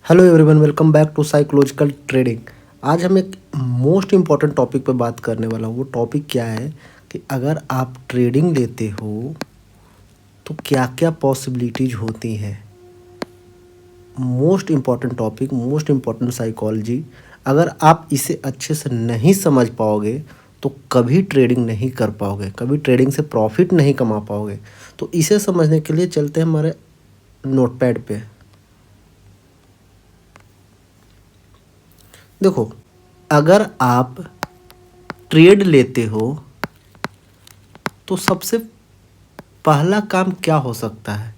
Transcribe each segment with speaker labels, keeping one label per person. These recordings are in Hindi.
Speaker 1: Hello everyone, welcome back to psychological trading. आज हम एक मोस्ट इम्पॉर्टेंट टॉपिक पे बात करने वाला हूँ। वो टॉपिक क्या है कि अगर आप ट्रेडिंग लेते हो तो क्या क्या पॉसिबिलिटीज होती हैं। Most important topic, most important psychology. अगर आप इसे अच्छे से नहीं समझ पाओगे तो कभी ट्रेडिंग नहीं कर पाओगे, कभी ट्रेडिंग से प्रॉफिट नहीं कमा पाओगे। तो इसे समझने के लिए चलते हैं हमारे नोटपैड पे। देखो, अगर आप ट्रेड लेते हो तो सबसे पहला काम क्या हो सकता है।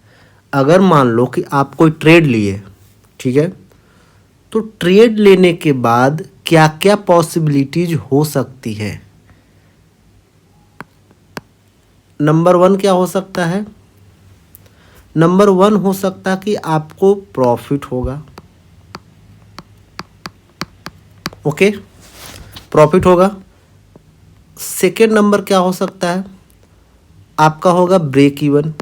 Speaker 1: अगर मान लो कि आप कोई ट्रेड लिए, ठीक है, तो ट्रेड लेने के बाद क्या क्या पॉसिबिलिटीज हो सकती है। नंबर वन क्या हो सकता है। नंबर वन हो सकता है कि आपको प्रॉफिट होगा। ओके, प्रॉफिट होगा। सेकेंड नंबर क्या हो सकता है, आपका होगा ब्रेक इवन।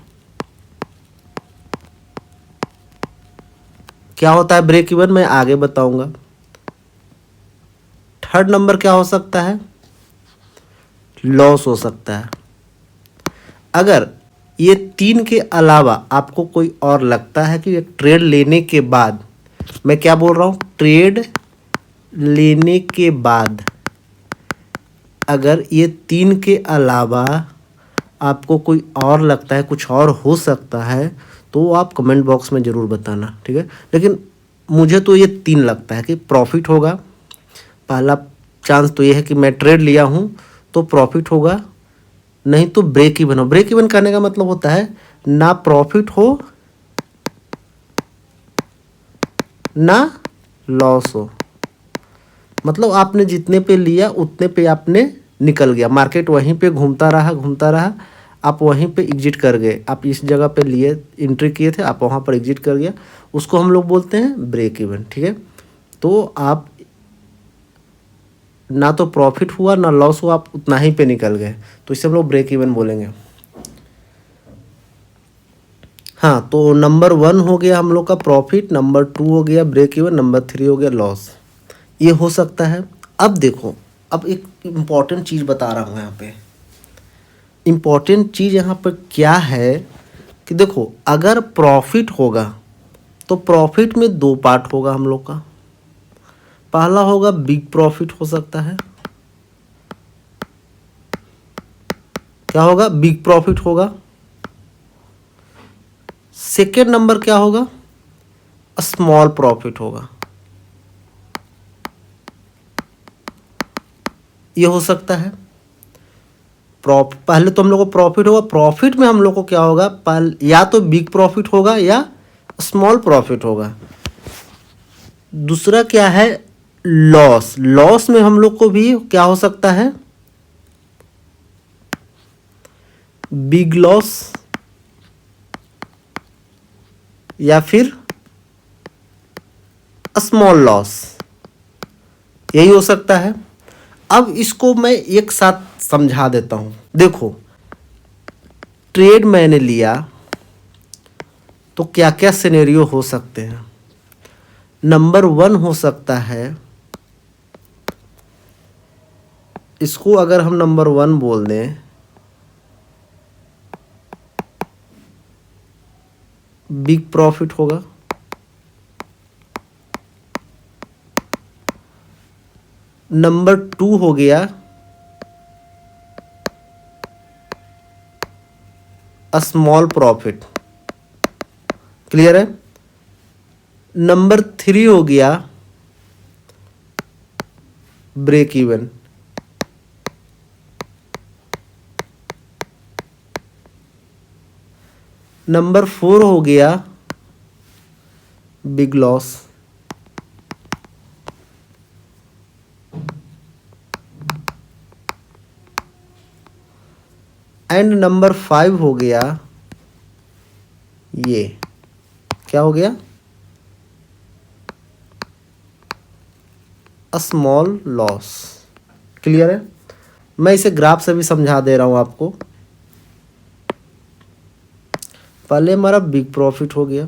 Speaker 1: क्या होता है ब्रेक इवन, मैं आगे बताऊंगा। थर्ड नंबर क्या हो सकता है, लॉस हो सकता है। अगर ये तीन के अलावा आपको कोई और लगता है कि एक ट्रेड लेने के बाद, मैं क्या बोल रहा हूँ, ट्रेड लेने के बाद अगर ये तीन के अलावा आपको कोई और लगता है, कुछ और हो सकता है, तो आप कमेंट बॉक्स में ज़रूर बताना, ठीक है। लेकिन मुझे तो ये तीन लगता है कि प्रॉफिट होगा। पहला चांस तो ये है कि मैं ट्रेड लिया हूँ तो प्रॉफिट होगा, नहीं तो ब्रेक इवन हो। ब्रेक इवन करने का मतलब होता है ना प्रॉफिट हो ना लॉस हो। मतलब आपने जितने पे लिया उतने पे आपने निकल गया, मार्केट वहीं पे घूमता रहा, आप वहीं पे एग्जिट कर गए। आप इस जगह पे लिए, एंट्री किए थे, आप वहाँ पर एग्जिट कर गया, उसको हम लोग बोलते हैं ब्रेक इवन, ठीक है। तो आप ना तो प्रॉफिट हुआ ना लॉस हुआ, आप उतना ही पे निकल गए, तो इसे हम लोग ब्रेक इवन बोलेंगे। हाँ, तो नंबर वन हो गया हम लोग का प्रॉफिट, नंबर टू हो गया ब्रेक इवन, नंबर थ्री हो गया लॉस। ये हो सकता है। अब देखो, अब एक इम्पॉर्टेंट चीज़ बता रहा हूँ यहाँ पे। इम्पॉर्टेंट चीज़ यहाँ पर क्या है कि देखो, अगर प्रॉफिट होगा तो प्रॉफिट में दो पार्ट होगा हम लोग का। पहला होगा बिग प्रॉफिट, हो सकता है। क्या होगा, बिग प्रॉफिट होगा। सेकेंड नंबर क्या होगा, स्मॉल प्रॉफिट होगा। ये हो सकता है। पहले तो हम लोग को प्रॉफिट होगा, प्रॉफिट में हम लोग को क्या होगा, या तो बिग प्रॉफिट होगा या स्मॉल प्रॉफिट होगा। दूसरा क्या है, लॉस। लॉस में हम लोग को भी क्या हो सकता है, बिग लॉस या फिर स्मॉल लॉस, यही हो सकता है। अब इसको मैं एक साथ समझा देता हूं। देखो, ट्रेड मैंने लिया तो क्या क्या सिनेरियो हो सकते हैं। नंबर वन हो सकता है, इसको अगर हम नंबर वन बोल दें, बिग प्रॉफिट होगा। नंबर टू हो गया स्मॉल प्रॉफिट। क्लियर है। नंबर थ्री हो गया ब्रेक इवन। नंबर फोर हो गया big loss. And number five हो गया, ये क्या हो गया, स्मॉल लॉस। क्लियर है। मैं इसे ग्राफ से भी समझा दे रहा हूं आपको। पहले हमारा बिग प्रॉफिट हो गया,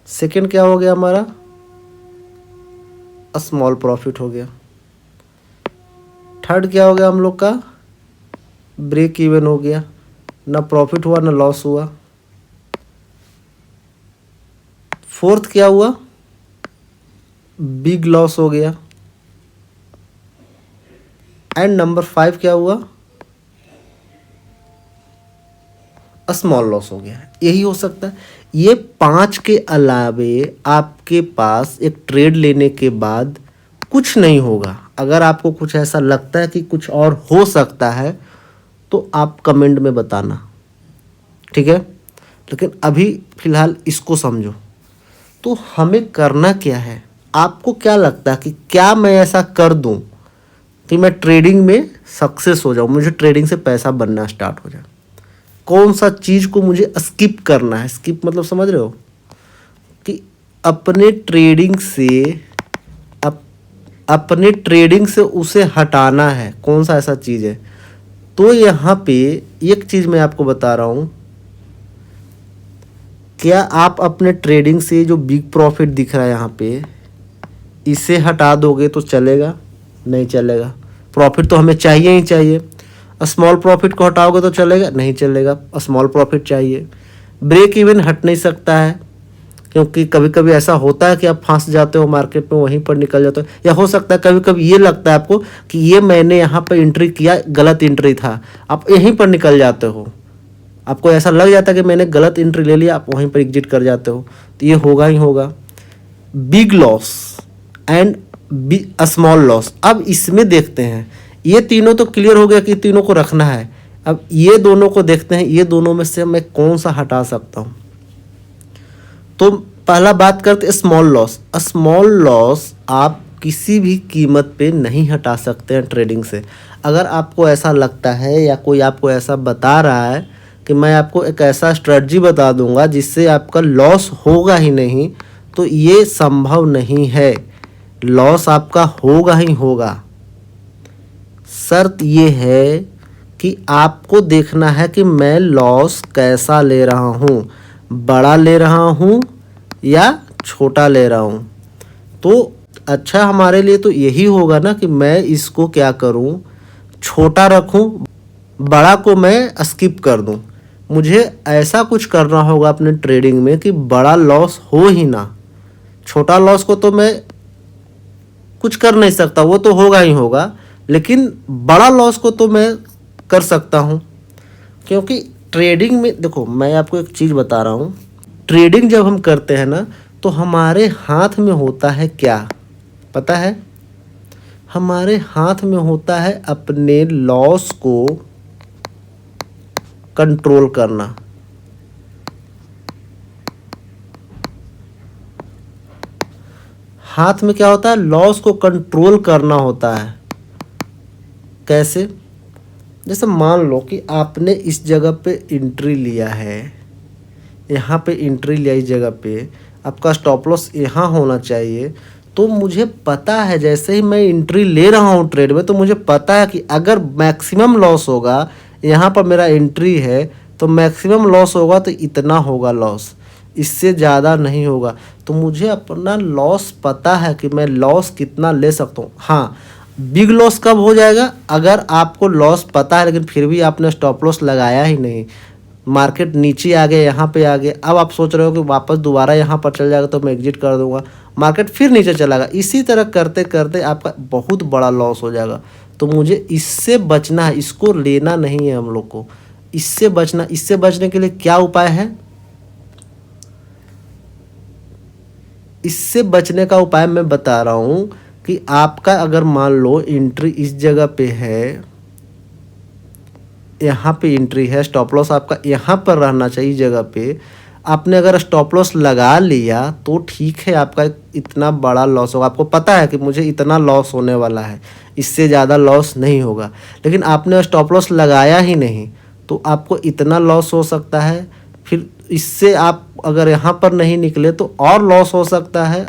Speaker 1: सेकंड क्या हो गया हमारा, स्मॉल प्रॉफिट हो गया। थर्ड क्या हो गया हम लोग का, ब्रेक इवन हो गया, ना प्रॉफिट हुआ ना लॉस हुआ। फोर्थ क्या हुआ, बिग लॉस हो गया। एंड नंबर 5 क्या हुआ, स्मॉल लॉस हो गया। यही हो सकता है। ये 5 के अलावे आपके पास एक ट्रेड लेने के बाद कुछ नहीं होगा। अगर आपको कुछ ऐसा लगता है कि कुछ और हो सकता है तो आप कमेंट में बताना, ठीक है। लेकिन अभी फिलहाल इसको समझो। तो हमें करना क्या है, आपको क्या लगता है कि क्या मैं ऐसा कर दूं कि मैं ट्रेडिंग में सक्सेस हो जाऊं, मुझे ट्रेडिंग से पैसा बनना स्टार्ट हो जाए। कौन सा चीज़ को मुझे स्किप करना है, स्किप मतलब समझ रहे हो कि अपने ट्रेडिंग से अपने ट्रेडिंग से उसे हटाना है। कौन सा ऐसा चीज़ है, तो यहाँ पे एक चीज़ मैं आपको बता रहा हूँ। क्या आप अपने ट्रेडिंग से जो बिग प्रॉफिट दिख रहा है यहाँ पे, इसे हटा दोगे तो चलेगा? नहीं चलेगा। प्रॉफिट तो हमें चाहिए ही चाहिए। स्मॉल प्रॉफिट को हटाओगे तो चलेगा? नहीं चलेगा, स्मॉल प्रॉफिट चाहिए। ब्रेक इवन हट नहीं सकता है, क्योंकि कभी कभी ऐसा होता है कि आप फंस जाते हो मार्केट में, वहीं पर निकल जाते हो। या हो सकता है कभी कभी ये लगता है आपको कि ये मैंने यहाँ पर एंट्री किया, गलत एंट्री था, आप यहीं पर निकल जाते हो। आपको ऐसा लग जाता है कि मैंने गलत एंट्री ले लिया, आप वहीं पर एग्जिट कर जाते हो। तो ये होगा ही होगा। Big loss and small loss, अब इसमें देखते हैं। ये तीनों तो क्लियर हो गया कि तीनों को रखना है। अब ये दोनों को देखते हैं, ये दोनों में से मैं कौन सा हटा सकता हूँ। तो पहला बात करते स्मॉल लॉस। स्मॉल लॉस आप किसी भी कीमत पे नहीं हटा सकते हैं ट्रेडिंग से। अगर आपको ऐसा लगता है या कोई आपको ऐसा बता रहा है कि मैं आपको एक ऐसा स्ट्रेटजी बता दूंगा जिससे आपका लॉस होगा ही नहीं, तो ये संभव नहीं है। लॉस आपका होगा ही होगा। शर्त ये है कि आपको देखना है कि मैं लॉस कैसा ले रहा हूँ, बड़ा ले रहा हूँ या छोटा ले रहा हूँ। तो अच्छा हमारे लिए तो यही होगा ना कि मैं इसको क्या करूँ, छोटा रखूँ, बड़ा को मैं स्किप कर दूँ। मुझे ऐसा कुछ करना होगा अपने ट्रेडिंग में कि बड़ा लॉस हो ही ना। छोटा लॉस को तो मैं कुछ कर नहीं सकता, वो तो होगा ही होगा, लेकिन बड़ा लॉस को तो मैं कर सकता हूँ। क्योंकि ट्रेडिंग में देखो, मैं आपको एक चीज़ बता रहा हूँ। ट्रेडिंग जब हम करते हैं ना, तो हमारे हाथ में होता है क्या पता है? हमारे हाथ में होता है अपने लॉस को कंट्रोल करना। हाथ में क्या होता है? लॉस को कंट्रोल करना होता है। कैसे? जैसे मान लो कि आपने इस जगह पे एंट्री लिया है, यहाँ पे एंट्री लिया, इस जगह पे आपका स्टॉप लॉस यहाँ होना चाहिए। तो मुझे पता है जैसे ही मैं एंट्री ले रहा हूँ ट्रेड में, तो मुझे पता है कि अगर मैक्सिमम लॉस होगा, यहाँ पर मेरा एंट्री है तो मैक्सिमम लॉस होगा तो इतना होगा लॉस, इससे ज़्यादा नहीं होगा। तो मुझे अपना लॉस पता है कि मैं लॉस कितना ले सकता हूँ। हाँ, बिग लॉस कब हो जाएगा? अगर आपको लॉस पता है लेकिन फिर भी आपने स्टॉप लॉस लगाया ही नहीं, मार्केट नीचे आ गया, यहाँ पे आ गया, अब आप सोच रहे हो कि वापस दोबारा यहाँ पर चल जाएगा तो मैं एग्जिट कर दूंगा, मार्केट फिर नीचे चला गया। इसी तरह करते करते आपका बहुत बड़ा लॉस हो जाएगा। तो मुझे इससे बचना है, इसको लेना नहीं है हम लोग को, इससे बचना। इससे बचने के लिए क्या उपाय है? इससे बचने का उपाय मैं बता रहा हूँ कि आपका अगर मान लो एंट्री इस जगह पे है, यहाँ पे एंट्री है, स्टॉप लॉस आपका यहाँ पर रहना चाहिए जगह पे। आपने अगर स्टॉप लॉस लगा लिया तो ठीक है, आपका इतना बड़ा लॉस होगा, आपको पता है कि मुझे इतना लॉस होने वाला है, इससे ज़्यादा लॉस नहीं होगा। लेकिन आपने स्टॉप लॉस लगाया ही नहीं तो आपको इतना लॉस हो सकता है। फिर इससे आप अगर यहाँ पर नहीं निकले तो और लॉस हो सकता है,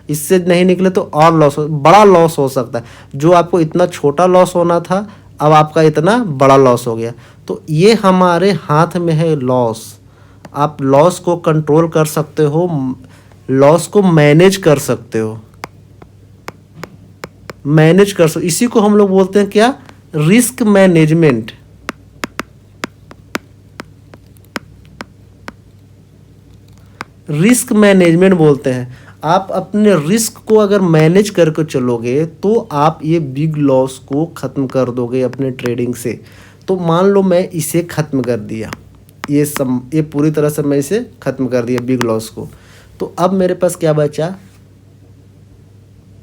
Speaker 1: इससे नहीं निकले तो और लॉस बड़ा लॉस हो सकता है। जो आपको इतना छोटा लॉस होना था, अब आपका इतना बड़ा लॉस हो गया। तो ये हमारे हाथ में है लॉस। आप लॉस को कंट्रोल कर सकते हो लॉस को मैनेज कर सकते हो, मैनेज कर सकते, इसी को हम लोग बोलते हैं क्या, रिस्क मैनेजमेंट। रिस्क मैनेजमेंट बोलते हैं। आप अपने रिस्क को अगर मैनेज करके चलोगे तो आप ये बिग लॉस को ख़त्म कर दोगे अपने ट्रेडिंग से। तो मान लो मैं इसे ख़त्म कर दिया, ये पूरी तरह से मैं इसे ख़त्म कर दिया बिग लॉस को, तो अब मेरे पास क्या बचा,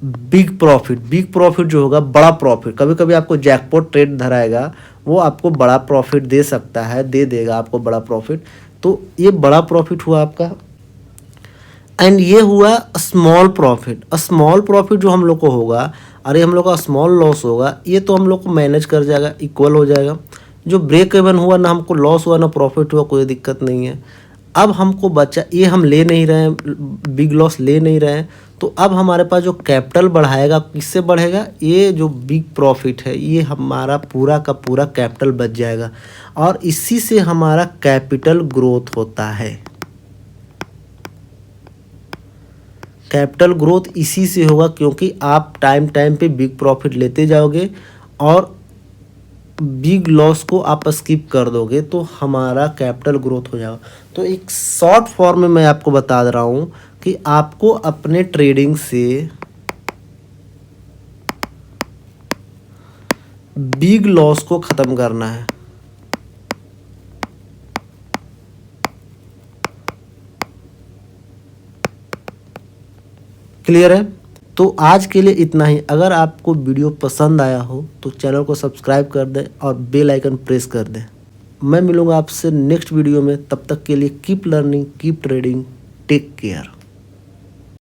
Speaker 1: बिग प्रॉफिट। बिग प्रॉफिट जो होगा, बड़ा प्रॉफिट, कभी कभी आपको जैकपॉट ट्रेड धराएगा, वो आपको बड़ा प्रॉफिट दे सकता है, दे देगा आपको बड़ा प्रॉफिट। तो ये बड़ा प्रॉफिट हुआ आपका। एंड ये हुआ स्मॉल प्रॉफिट। स्मॉल प्रॉफिट जो हम लोग को होगा, अरे हम लोग का स्मॉल लॉस होगा, ये तो हम लोग को मैनेज कर जाएगा, इक्वल हो जाएगा। जो ब्रेक इवन हुआ, ना हमको लॉस हुआ ना प्रॉफिट हुआ, कोई दिक्कत नहीं है। अब हमको बचा, ये हम ले नहीं रहे हैं, बिग लॉस ले नहीं रहे हैं, तो अब हमारे पास जो कैपिटल बढ़ाएगा, किससे बढ़ेगा, ये जो बिग प्रॉफिट है, ये हमारा पूरा का पूरा कैपिटल बच जाएगा, और इसी से हमारा कैपिटल ग्रोथ होता है। कैपिटल ग्रोथ इसी से होगा, क्योंकि आप टाइम टाइम पे बिग प्रॉफिट लेते जाओगे और बिग लॉस को आप स्किप कर दोगे, तो हमारा कैपिटल ग्रोथ हो जाएगा। तो एक शॉर्ट फॉर्म में मैं आपको बता दे रहा हूँ कि आपको अपने ट्रेडिंग से बिग लॉस को ख़त्म करना है। क्लियर है? तो आज के लिए इतना ही। अगर आपको वीडियो पसंद आया हो तो चैनल को सब्सक्राइब कर दें और बेल आइकन प्रेस कर दें। मैं मिलूंगा आपसे नेक्स्ट वीडियो में, तब तक के लिए keep learning, keep trading, take care.